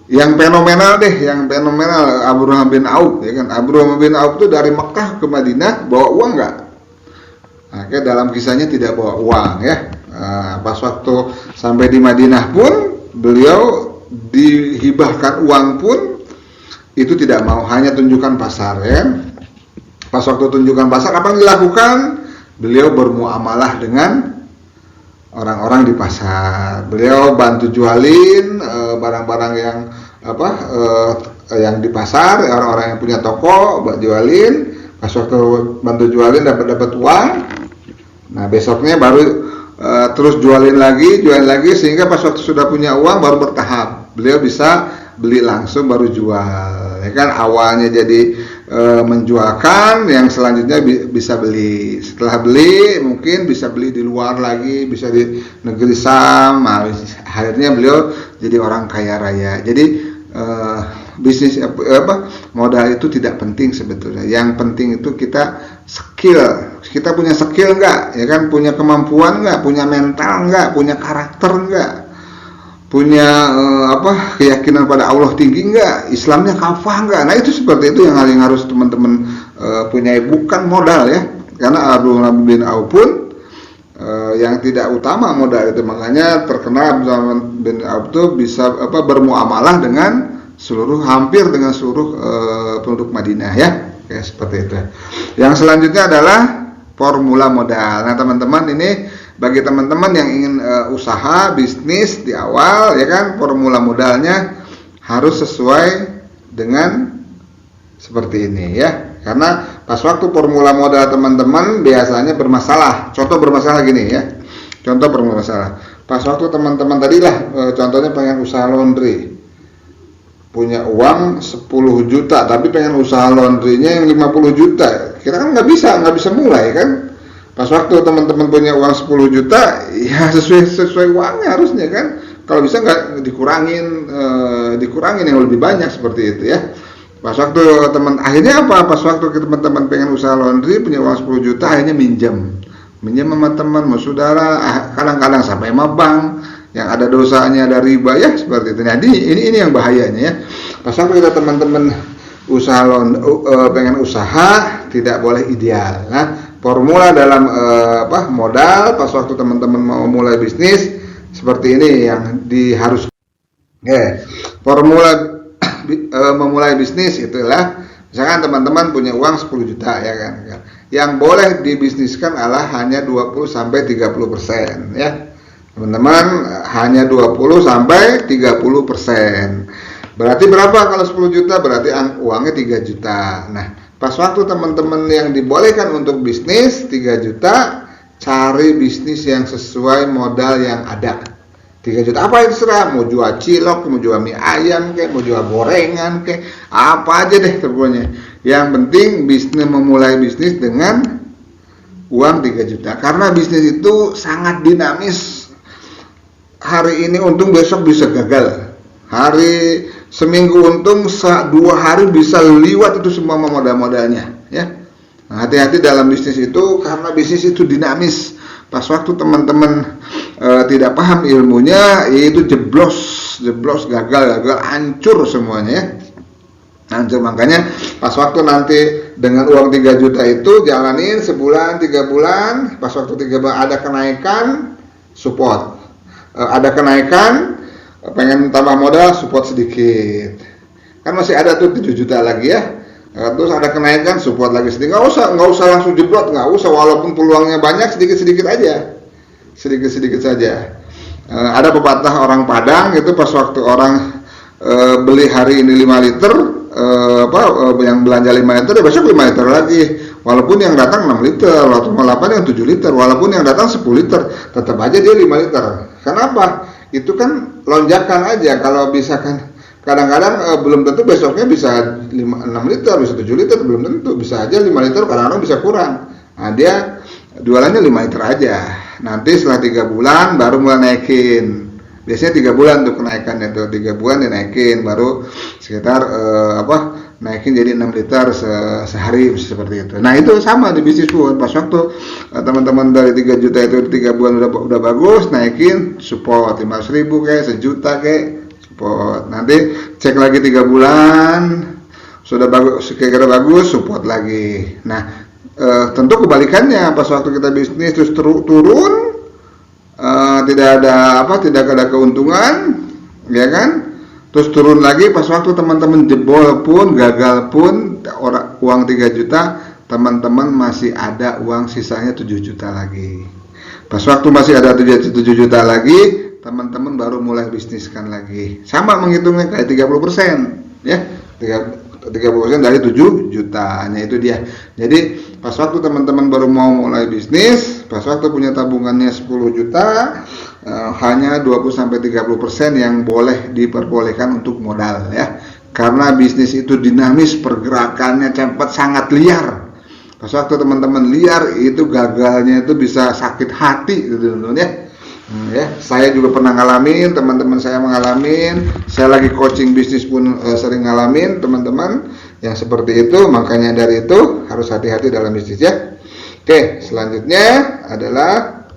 Yang fenomenal deh, yang fenomenal Abraham bin Auf ya kan. Abraham bin Auf itu dari Mekah ke Madinah bawa uang nggak? Oke, dalam kisahnya tidak bawa uang ya. Pas waktu sampai di Madinah pun beliau dihibahkan uang pun itu tidak mau, hanya tunjukkan pasar ya. Pas waktu tunjukkan pasar apa yang dilakukan? Beliau bermuamalah dengan orang-orang di pasar. Beliau bantu jualin barang-barang yang yang di pasar, orang-orang yang punya toko buat jualin. Pas waktu bantu jualin dapat uang. Nah, besoknya baru terus jualin lagi sehingga pas waktu sudah punya uang baru bertahap. Beliau bisa beli langsung baru jual. Ya kan, awalnya jadi menjualkan, yang selanjutnya bisa beli. Setelah beli mungkin bisa beli di luar lagi, bisa di negeri Sam. Nah, akhirnya beliau jadi orang kaya raya. Jadi bisnis modal itu tidak penting sebetulnya. Yang penting itu kita skill. Kita punya skill enggak? Ya kan, punya kemampuan enggak? Punya mental enggak? Punya karakter enggak? Punya keyakinan pada Allah tinggi enggak? Islamnya kafah enggak? Nah, itu seperti itu yang harus teman-teman punya, bukan modal ya. Karena Abraham bin Auf pun yang tidak utama modal itu, makanya terkenal Abraham bin Auf itu bisa bermuamalah dengan hampir dengan seluruh penduduk Madinah ya. Oke, seperti itu. Yang selanjutnya adalah formula modal. Nah, teman-teman, ini bagi teman-teman yang ingin usaha bisnis di awal ya kan, formula modalnya harus sesuai dengan seperti ini ya. Karena pas waktu formula modal teman-teman biasanya bermasalah. Contoh bermasalah gini ya. Contoh bermasalah. Pas waktu teman-teman tadi lah contohnya pengen usaha laundry. Punya uang 10 juta tapi pengen usaha laundrynya yang 50 juta. Kita kan nggak bisa mulai kan. Pas waktu teman-teman punya uang 10 juta, ya sesuai uangnya harusnya kan. Kalau bisa nggak dikurangin yang lebih banyak seperti itu ya. Pas waktu akhirnya apa? Pas waktu teman-teman pengen usaha laundry punya uang 10 juta, akhirnya minjem sama teman, sama saudara, kadang-kadang sampai sama bank yang ada dosanya, ada riba ya, seperti itu. Jadi ini yang bahayanya ya. Pas waktu kita teman-teman pengen usaha tidak boleh ideal. Nah, formula dalam modal pas waktu teman-teman mau mulai bisnis seperti ini yang diharuskan. Formula memulai bisnis itulah, misalkan teman-teman punya uang 10 juta ya kan. Yang boleh dibisniskan adalah hanya 20-30% ya. Teman-teman, hanya 20-30%. Berarti berapa kalau 10 juta? Berarti uangnya 3 juta. Nah, pas waktu teman-teman yang dibolehkan untuk bisnis 3 juta, cari bisnis yang sesuai modal yang ada. 3 juta apa itu serah, mau jual cilok, mau jual mie ayam kayak, mau jual gorengan kayak, apa aja deh pokoknya. Yang penting memulai bisnis dengan uang 3 juta. Karena bisnis itu sangat dinamis. Hari ini untung, besok bisa gagal. Hari seminggu untung, 2 hari bisa liwat itu semua modal-modalnya ya. Nah, hati-hati dalam bisnis itu, karena bisnis itu dinamis. Pas waktu teman-teman tidak paham ilmunya, itu jeblos, gagal, hancur semuanya ya. Hancur. Makanya pas waktu nanti dengan uang 3 juta itu jalanin sebulan, 3 bulan, pas waktu 3 bulan ada kenaikan, support. Ada kenaikan, pengen tambah modal, support sedikit. Kan masih ada tuh 7 juta lagi ya. Terus ada kenaikan, support lagi sedikit. Nggak usah langsung jeblok, nggak usah. Walaupun peluangnya banyak, sedikit-sedikit aja, sedikit-sedikit saja. Ada pepatah orang Padang itu pas waktu orang beli hari ini 5 liter, yang belanja 5 liter, ya besok 5 liter lagi. Walaupun yang datang 6 liter, waktu 8 yang 7 liter, walaupun yang datang 10 liter, tetap aja dia 5 liter. Kenapa? Itu kan lonjakan aja. Kalau bisa kan kadang-kadang belum tentu besoknya bisa 6 liter, bisa 7 liter, belum tentu, bisa aja 5 liter, kadang-kadang bisa kurang. Nah, dia jualannya 5 liter aja. Nanti setelah 3 bulan baru mulai naikin. Biasanya 3 bulan tuh kenaikannya tuh, 3 bulan dinaikin, baru sekitar naikin jadi 6 liter sehari seperti itu. Nah, itu sama di bisnis pun. Pas waktu teman-teman dari 3 juta itu 3 bulan udah bagus, naikin support 500.000 kayak, sejuta kayak, nanti cek lagi 3 bulan sudah bagus, kira-kira bagus, support lagi. Nah, tentu kebalikannya, pas waktu kita bisnis terus turun, tidak ada keuntungan, ya kan? Terus turun lagi pas waktu teman-teman jebol pun, gagal pun, uang 3 juta, teman-teman masih ada uang sisanya 7 juta lagi. Pas waktu masih ada 7 juta lagi, teman-teman baru mulai bisniskan lagi. Sama menghitungnya kayak 30%, ya. 30% dari 7 juta, hanya itu dia. Jadi pas waktu teman-teman baru mau mulai bisnis, pas waktu punya tabungannya 10 juta, hanya 20-30% yang boleh diperbolehkan untuk modal, ya. Karena bisnis itu dinamis, pergerakannya cepat, sangat liar. Pas waktu teman-teman liar, itu gagalnya itu bisa sakit hati gitu, ya. Ya, saya juga pernah ngalamin, teman-teman saya mengalamin, saya lagi coaching bisnis pun sering ngalamin teman-teman yang seperti itu. Makanya dari itu harus hati-hati dalam bisnis, ya. Oke, selanjutnya adalah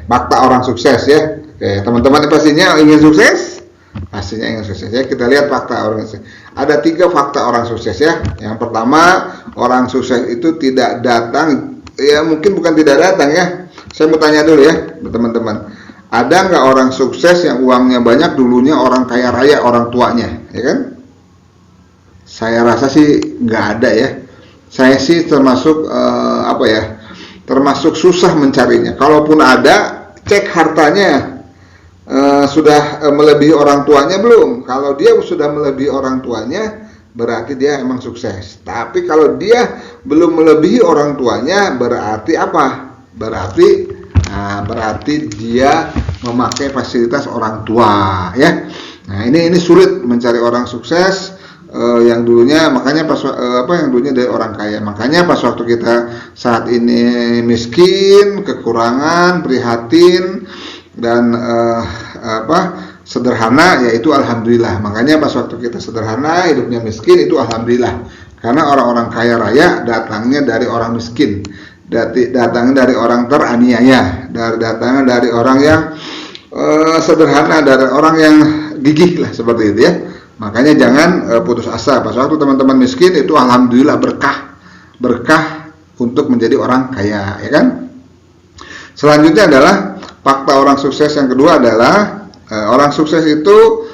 fakta orang sukses, ya. Oke, teman-teman pastinya ingin sukses, ya. Kita lihat fakta orang sukses. Ada 3 fakta orang sukses, ya. Yang pertama, orang sukses itu tidak datang, ya mungkin bukan tidak datang, ya. Saya mau tanya dulu, ya teman-teman, ada nggak orang sukses yang uangnya banyak dulunya orang kaya raya orang tuanya, ya kan? Saya rasa sih nggak ada, ya. Saya sih termasuk termasuk susah mencarinya. Kalaupun ada, cek hartanya sudah melebihi orang tuanya belum. Kalau dia sudah melebihi orang tuanya, berarti dia emang sukses. Tapi kalau dia belum melebihi orang tuanya, berarti apa? Berarti dia memakai fasilitas orang tua, ya. Nah, ini sulit mencari orang sukses yang dulunya, makanya yang dulunya dari orang kaya. Makanya pas waktu kita saat ini miskin, kekurangan, prihatin, dan sederhana, yaitu alhamdulillah. Makanya pas waktu kita sederhana, hidupnya miskin, itu alhamdulillah. Karena orang-orang kaya raya datangnya dari orang miskin, datangnya dari orang teraniaya, datangnya dari orang yang sederhana, dari orang yang gigih lah, seperti itu, ya. Makanya jangan putus asa. Pas waktu teman-teman miskin, itu alhamdulillah berkah untuk menjadi orang kaya, ya kan? Selanjutnya adalah fakta orang sukses yang kedua adalah orang sukses itu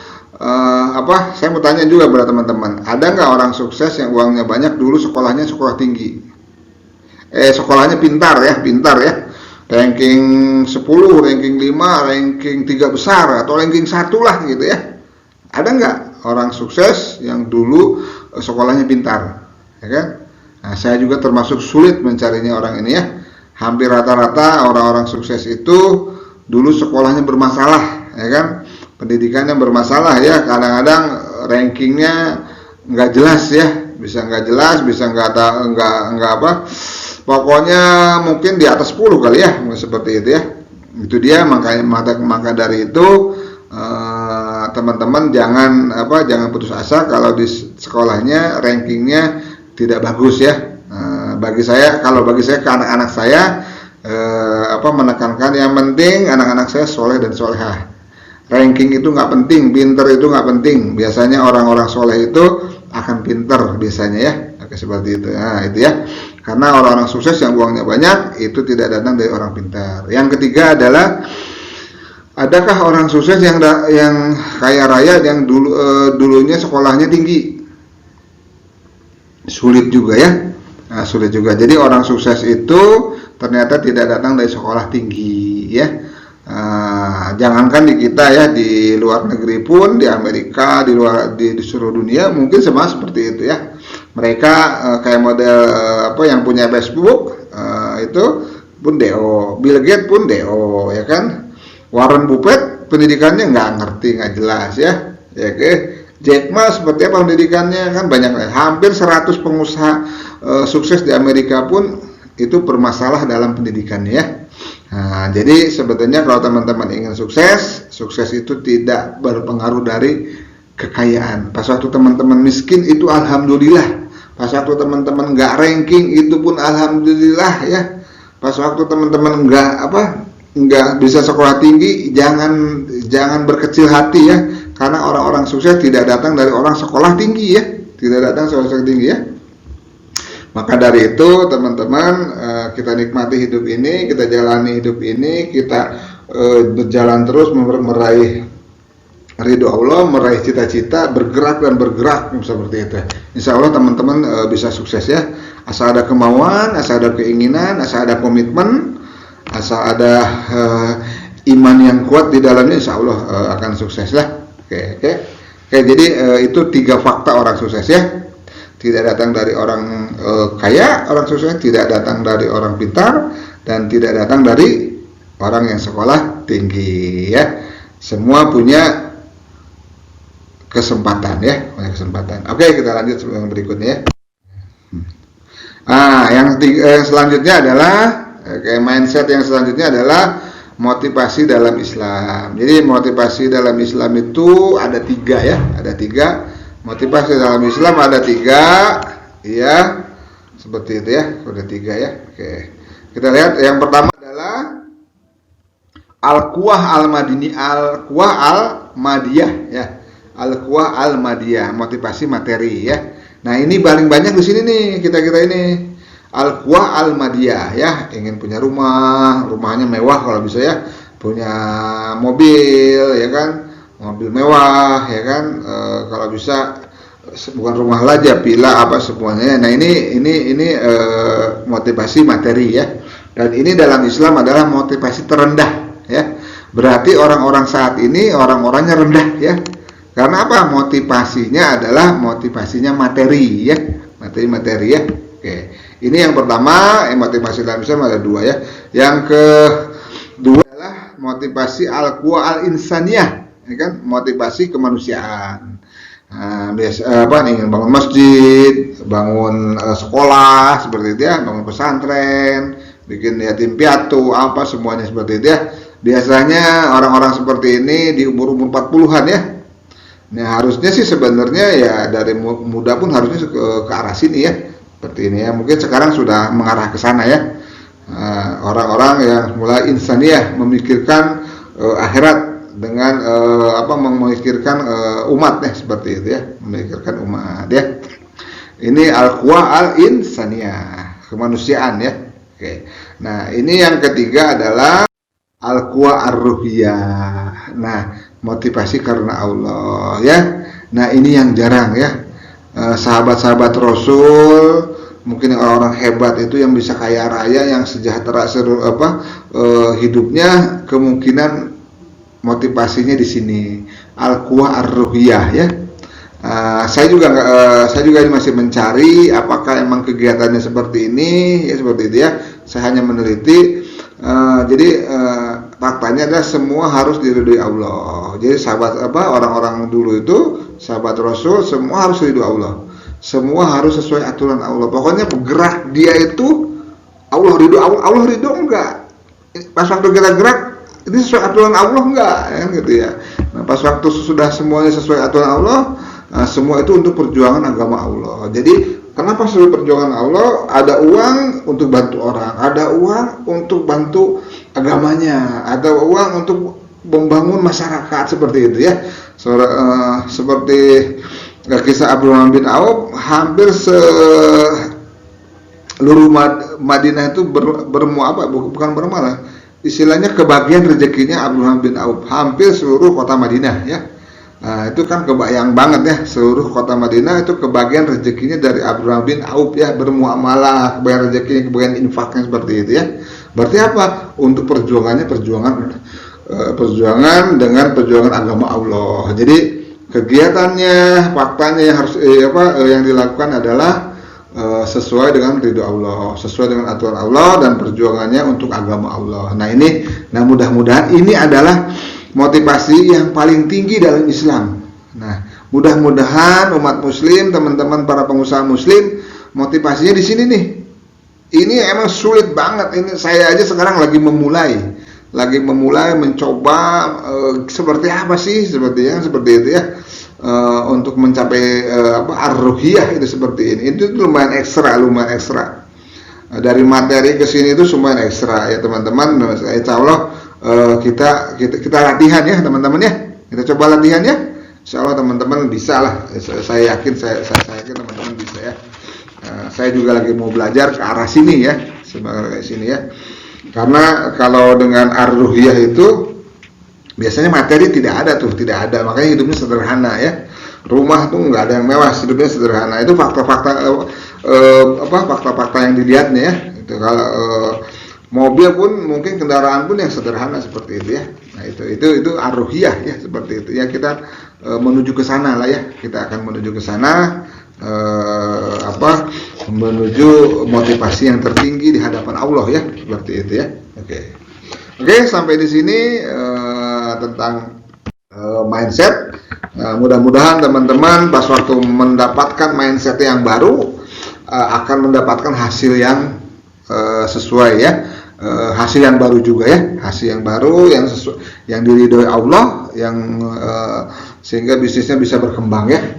saya mau tanya juga pada teman-teman, ada nggak orang sukses yang uangnya banyak dulu sekolahnya sekolah tinggi? Sekolahnya pintar ya, ranking 10, ranking 5, ranking 3 besar, atau ranking 1 lah gitu, ya. Ada nggak orang sukses yang dulu sekolahnya pintar, ya kan? Nah, saya juga termasuk sulit mencarinya orang ini, ya. Hampir rata-rata orang-orang sukses itu dulu sekolahnya bermasalah, ya kan? Pendidikannya bermasalah, ya. Kadang-kadang rankingnya nggak jelas, ya. Bisa nggak jelas, bisa nggak pokoknya mungkin di atas 10 kali, ya, seperti itu, ya. Itu dia, maka dari itu teman-teman jangan putus asa kalau di sekolahnya rankingnya tidak bagus, ya. Bagi saya ke anak-anak saya menekankan yang penting anak-anak saya soleh dan solehah. Ranking itu nggak penting, pinter itu nggak penting. Biasanya orang-orang soleh itu akan pinter biasanya, ya. Oke, seperti itu. Nah, itu, ya. Karena orang-orang sukses yang uangnya banyak itu tidak datang dari orang pintar. Yang ketiga adalah, adakah orang sukses yang kaya raya yang dulunya sekolahnya tinggi? sulit juga ya. Nah, sulit juga. Jadi orang sukses itu ternyata tidak datang dari sekolah tinggi ya. Jangankan di kita ya, di luar negeri pun, di Amerika, di seluruh dunia mungkin sama seperti itu ya. Mereka kayak model yang punya Facebook itu pun DO, Bill Gates pun DO ya kan. Warren Buffett pendidikannya nggak ngerti, nggak jelas ya. Ya oke. Jack Ma seperti apa pendidikannya, kan banyak, hampir 100 pengusaha sukses di Amerika pun itu bermasalah dalam pendidikannya ya. Nah, jadi sebetulnya kalau teman-teman ingin sukses, sukses itu tidak berpengaruh dari kekayaan. Pas waktu teman-teman miskin itu alhamdulillah. Pas waktu teman-teman nggak ranking itu pun alhamdulillah ya. Pas waktu teman-teman nggak bisa sekolah tinggi, jangan berkecil hati ya. Karena orang-orang sukses tidak datang dari orang sekolah tinggi ya, tidak datang sekolah tinggi ya. Maka dari itu teman-teman, kita nikmati hidup ini, kita jalani hidup ini, kita berjalan terus meraih ridho Allah, meraih cita-cita, bergerak seperti itu. Insya Allah teman-teman bisa sukses ya. Asal ada kemauan, asal ada keinginan, asal ada komitmen, asal ada iman yang kuat di dalamnya, insya Allah akan sukses lah. Oke, jadi itu 3 fakta orang sukses ya. Tidak datang dari orang kaya, orang sukses tidak datang dari orang pintar, dan tidak datang dari orang yang sekolah tinggi ya. Semua punya kesempatan ya, punya kesempatan. Oke, kita lanjut yang berikutnya ya. Yang selanjutnya adalah mindset yang selanjutnya adalah motivasi dalam Islam. Jadi motivasi dalam Islam itu ada 3 ya, ada 3. Motivasi dalam Islam ada 3 ya, seperti itu ya, ada 3 ya. Oke, kita lihat yang pertama adalah Al-Quwah Al-Madiyah ya, Al-Quwah Al-Madiyah, motivasi materi ya. Nah ini paling banyak di sini nih, kita ini Al-Quwah Al-Madiyah ya, ingin punya rumahnya mewah kalau bisa ya, punya mobil ya kan, mobil mewah ya kan, kalau bisa bukan rumah aja, villa apa semuanya. Nah ini motivasi materi ya, dan ini dalam Islam adalah motivasi terendah ya. Berarti orang-orang saat ini orang-orangnya rendah ya. Karena apa? Motivasinya adalah motivasinya materi ya, materi ya. Oke, ini yang pertama, motivasi dalam Islam ada 2 ya. Yang kedua adalah motivasi al-quwa al-insaniyah, ya kan? Motivasi kemanusiaan. Ingin bangun masjid, bangun sekolah seperti itu ya, bangun pesantren, bikin yatim piatu, apa semuanya seperti itu ya. Biasanya orang-orang seperti ini di umur 40-an ya. Nah harusnya sih sebenarnya ya dari muda pun harusnya ke arah sini ya, seperti ini ya. Mungkin sekarang sudah mengarah ke sana ya. Orang-orang yang mulai insaniyah, memikirkan akhirat dengan memikirkan umat ya, seperti itu ya, memikirkan umat ya. Ini al-quwah al-insaniyah, kemanusiaan ya. Oke. Nah ini yang ketiga adalah al-quwah ar-ruhiyah. Nah motivasi karena Allah ya. Nah ini yang jarang ya. Sahabat-sahabat Rasul, mungkin orang-orang hebat itu yang bisa kaya raya, yang sejahtera hidupnya, kemungkinan motivasinya di sini al-quwah ar-ruhiyah ya. Saya juga masih mencari apakah emang kegiatannya seperti ini ya, seperti itu ya. Saya hanya meneliti. Jadi faktanya adalah semua harus diridhoi Allah. Jadi orang-orang dulu itu sahabat Rasul semua harus ridho Allah. Semua harus sesuai aturan Allah. Pokoknya bergerak dia itu Allah ridho enggak. Pas waktu kita gerak ini sesuai aturan Allah enggak, kan gitu ya. Nah, pas waktu sudah semuanya sesuai aturan Allah, semua itu untuk perjuangan agama Allah. Jadi kenapa sesuai perjuangan Allah? Ada uang untuk bantu orang, ada uang untuk bantu agamanya, ada uang untuk membangun masyarakat, seperti itu ya. Seperti kisah Abdurrahman bin Auf, hampir seluruh Madinah itu bukan istilahnya kebagian rezekinya Abdurrahman bin Auf, hampir seluruh kota Madinah ya. Nah, itu kan kebayang banget ya, seluruh kota Madinah itu kebagian rezekinya dari Abdurrahman bin Auf ya, bermuamalah, kebagian rezekinya, kebagian infaknya seperti itu ya. Berarti apa? Untuk perjuangannya perjuangan dengan perjuangan agama Allah. Jadi kegiatannya, faktanya yang harus yang dilakukan adalah sesuai dengan ridho Allah, sesuai dengan aturan Allah dan perjuangannya untuk agama Allah. Nah mudah-mudahan ini adalah motivasi yang paling tinggi dalam Islam. Nah, mudah-mudahan umat muslim, teman-teman para pengusaha muslim, motivasinya di sini nih. Ini emang sulit banget. Ini saya aja sekarang lagi memulai mencoba seperti apa sih seperti itu ya. Untuk mencapai ar-ruhiyah itu seperti ini. Itu lumayan ekstra. Dari materi ke sini itu lumayan ekstra ya teman-teman. Insya Allah kita latihan ya teman-teman ya, kita coba latihan ya, insya Allah teman-teman bisa lah, saya yakin teman-teman bisa ya. Saya juga lagi mau belajar ke arah sini ya, sebagai sini ya, karena kalau dengan ar-ruhiyah itu biasanya materi tidak ada, makanya hidupnya sederhana ya, rumah tuh nggak ada yang mewah, hidupnya sederhana. Itu fakta-fakta fakta-fakta yang dilihatnya ya. Itu kalau mobil pun mungkin kendaraan pun yang sederhana seperti itu ya. Nah itu ar-ruhiyah ya, seperti itu ya. Kita menuju ke sana lah ya. Kita akan menuju ke sana menuju motivasi yang tertinggi di hadapan Allah ya, seperti itu ya. Oke, sampai di sini tentang mindset. Mudah-mudahan teman-teman pas waktu mendapatkan mindset yang baru akan mendapatkan hasil yang sesuai ya. Hasil yang baru juga ya, hasil yang baru yang diridhoi Allah, yang sehingga bisnisnya bisa berkembang ya,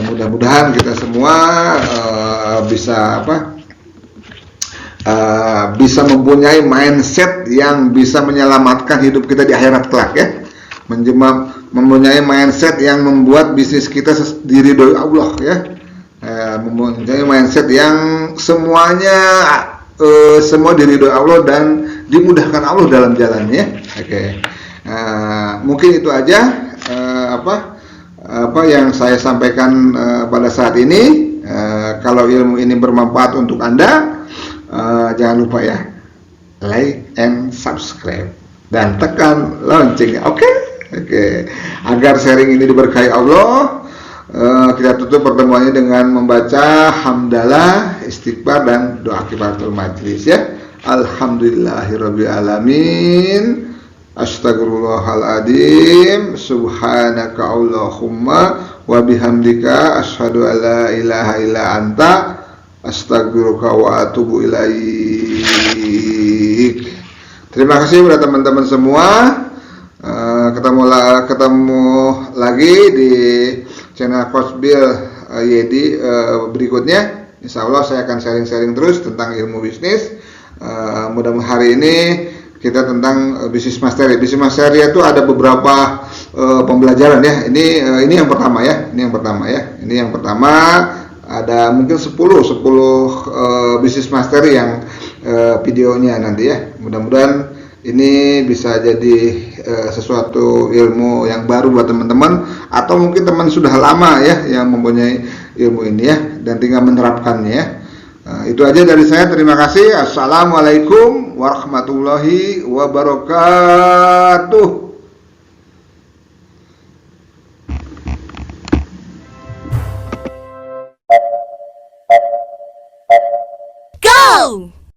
mudah-mudahan kita semua bisa mempunyai mindset yang bisa menyelamatkan hidup kita di akhirat kelak ya, mempunyai mindset yang membuat bisnis kita diridhoi Allah ya, mempunyai mindset yang semuanya semua diridhoi Allah dan dimudahkan Allah dalam jalannya. Mungkin itu aja apa yang saya sampaikan pada saat ini. Kalau ilmu ini bermanfaat untuk Anda, jangan lupa ya, like and subscribe dan tekan loncengnya. Oke. Agar sharing ini diberkahi Allah. Kita tutup pertemuannya dengan membaca hamdalah, istighfar dan doa kifaratul majlis ya. Alhamdulillahirabbil alamin. Astaghfirullahaladzim. Subhanaka Allahumma wa bihamdika asyhadu an la ilaha illa anta astaghfiruka wa atubu ilaik. Terima kasih kepada teman-teman semua. Ketemu lagi di channel Coach Bill Yedi berikutnya. Insya Allah saya akan sharing-sharing terus tentang ilmu bisnis. Mudah-mudahan hari ini kita tentang bisnis mastery. Bisnis mastery itu ada beberapa pembelajaran ya. Ini yang pertama ya. Ini yang pertama ada mungkin 10 bisnis mastery yang videonya nanti ya. Mudah-mudahan ini bisa jadi sesuatu ilmu yang baru buat teman-teman, atau mungkin teman sudah lama ya yang mempunyai ilmu ini ya dan tinggal menerapkannya ya. Itu aja dari saya. Terima kasih. Assalamualaikum warahmatullahi wabarakatuh.